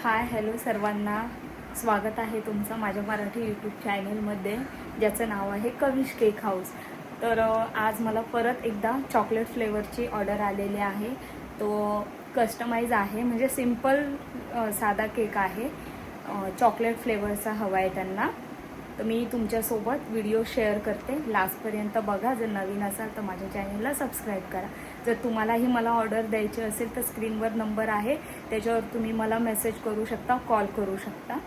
Hi hello सर्वांना, स्वागत आहे तुमचं माझ्या मराठी यूट्यूब चॅनलमध्ये, ज्याचं नाव आहे कविश केक हाऊस. तर आज मला परत एकदा चॉकलेट फ्लेवरची ऑर्डर आलेली आहे. तो कस्टमाइज आहे, म्हणजे सिम्पल साधा केक आहे. चॉकलेट फ्लेवरचा हवा आहे त्यांना. तर मी तुमच्यासोबत व्हिडिओ शेअर करते, लास्टपर्यंत बघा. जर नवीन असाल तर माझ्या चॅनलला सबस्क्राईब करा. जर तुम्हालाही मला ऑर्डर द्यायची असेल तर स्क्रीनवर नंबर आहे, त्याच्यावर तुम्ही मला मेसेज करू शकता, कॉल करू शकता.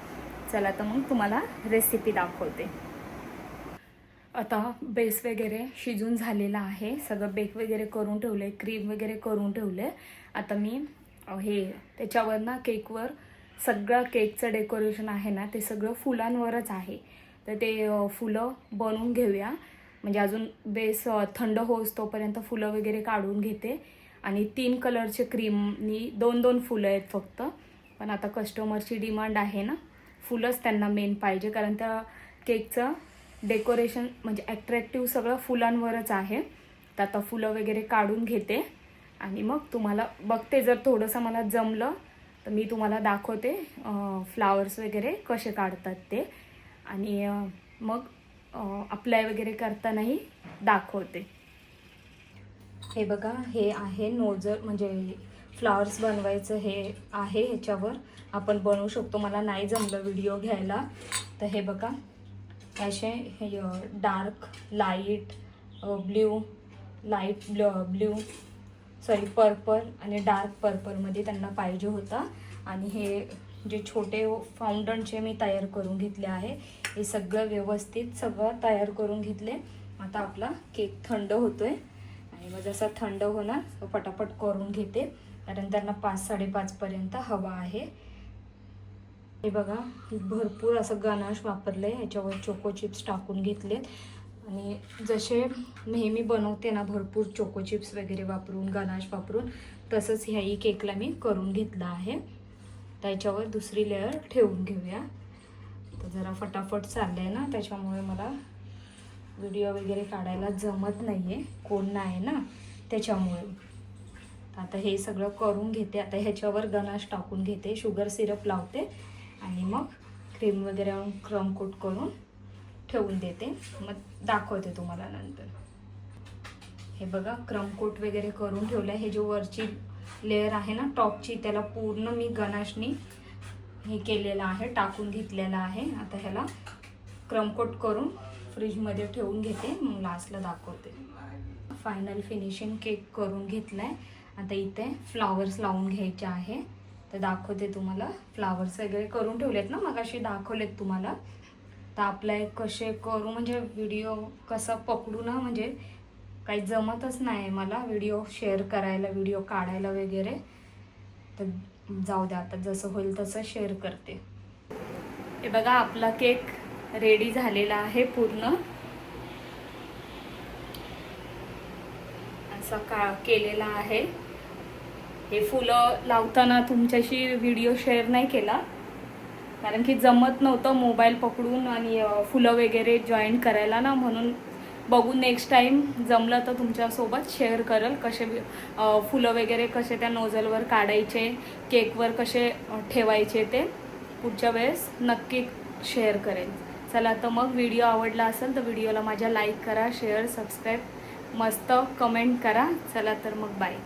चला तर मग तुम्हाला रेसिपी दाखवते. आता बेस वगैरे शिजून झालेला आहे, सगळं बेक वगैरे करून ठेवले, क्रीम वगैरे करून ठेवले. आता मी हे त्याच्यावर ना केकवर सगळं केकचं डेकोरेशन आहे ना, ते सगळं फुलांवरच आहे. तर ते फुलं बनवून घेऊया. म्हणजे अजून बेस थंड होस तोपर्यंत फुलं वगैरे काढून घेते. आणि 3 कलरचे क्रीमनी 2-2 फुलं आहेत फक्त. पण आता कस्टमरची डिमांड आहे ना, फुलंच त्यांना मेन पाहिजे, कारण त्या केकचं डेकोरेशन म्हणजे ॲट्रॅक्टिव्ह सगळं फुलांवरच आहे. तर आता फुलं वगैरे काढून घेते आणि मग तुम्हाला बघते. जर थोडंसं मला जमलं तर मी तुम्हाला दाखवते फ्लावर्स वगैरे कसे काढतात ते. आणि मग अप्लाय वगैरे करतानाही दाखवते. हे बघा, हे आहे नोझल, म्हणजे फ्लावर्स बनवायचं हे आहे. ह्याच्यावर आपण बनवू शकतो. मला नाही जमलं व्हिडिओ घ्यायला. तर हे बघा, असे हे dark light blue, light blue sorry purple आणि डार्क पर्पलमध्ये त्यांना पाहिजे होता. आणि हे जे छोटे फाउंटनचे मी तयार करून घेतले आहे. हे सगळं व्यवस्थित सगळं तयार करून घेतले. आता आपला केक थंड होतोय आणि मग जसा थंड होणार पटापट करून घेते, कारण त्यांना 5-5:30 पर्यंत हवा आहे. हे बघा, भरपूर असं गनाश वापरले, ह्याच्यावर चोको चिप्स टाकून घेतलेत. आणि जसे नेहमी बनवते ना, भरपूर चोको चिप्स वगैरे वापरून, गनाश वापरून, तसंच ह्याही केकला मी करून घेतलं आहे. त्याच्यावर दुसरी लेअर ठेवून घेऊया. तर जरा फटाफट चाललं आहे ना, त्याच्यामुळे मला व्हिडिओ वगैरे काढायला जमत नाही आहे, कोण नाही ना त्याच्यामुळे. आता हे सगळं करून घेते. आता ह्याच्यावर गनाश टाकून घेते, शुगर सिरप लावते आणि मग क्रीम वगैरे क्रम कोट करून ठेवून देते. मग दाखवते तुम्हाला नंतर. हे बघा, क्रम कोट वगैरे करून ठेवलं आहे. हे जो वरची लेअर आहे ना टॉपची, त्याला पूर्ण मी गनाशनी हे केलेलं आहे, टाकून घेतलेलं आहे. आता ह्याला क्रम कोट करून फ्रीजमध्ये ठेवून घेते, मग लास्टला दाखवते. फायनल फिनिशिंग केक करून घेतलं आहे. आता इथे फ्लावर्स लावून घ्यायचे आहे, तर दाखवते तुम्हाला. फ्लावर्स वगैरे करून ठेवलेत ना, मगाशी दाखवलेत तुम्हाला. तर अप्लाय कसे करू, म्हणजे व्हिडिओ कसा पकडू ना, म्हणजे काही जमतच नाही मला व्हिडिओ शेअर करायला, व्हिडिओ काढायला वगैरे. तर जाऊ द्या, आता जसं होईल तसं शेअर करते. हे बघा, आपला केक रेडी झालेला आहे पूर्ण. असा केलेला आहे. हे फुलं लावताना तुमच्याशी व्हिडिओ शेअर नाही केला, कारण की जमत नव्हतं मोबाईल पकडून आणि फुलं वगैरे जॉईन करायला ना, म्हणून बघून नेक्स्ट टाईम जमलं तर तुमच्यासोबत शेअर करेल कसे फुलं वगैरे कसे त्या नोझलवर काढायचे, केकवर कसे ठेवायचे, ते पुढच्या वेळेस नक्की शेअर करेल. चला तर मग, व्हिडिओ आवडला असेल तर व्हिडिओला माझ्या लाईक करा, शेअर, सबस्क्राईब, मस्त कमेंट करा. चला तर मग, बाय.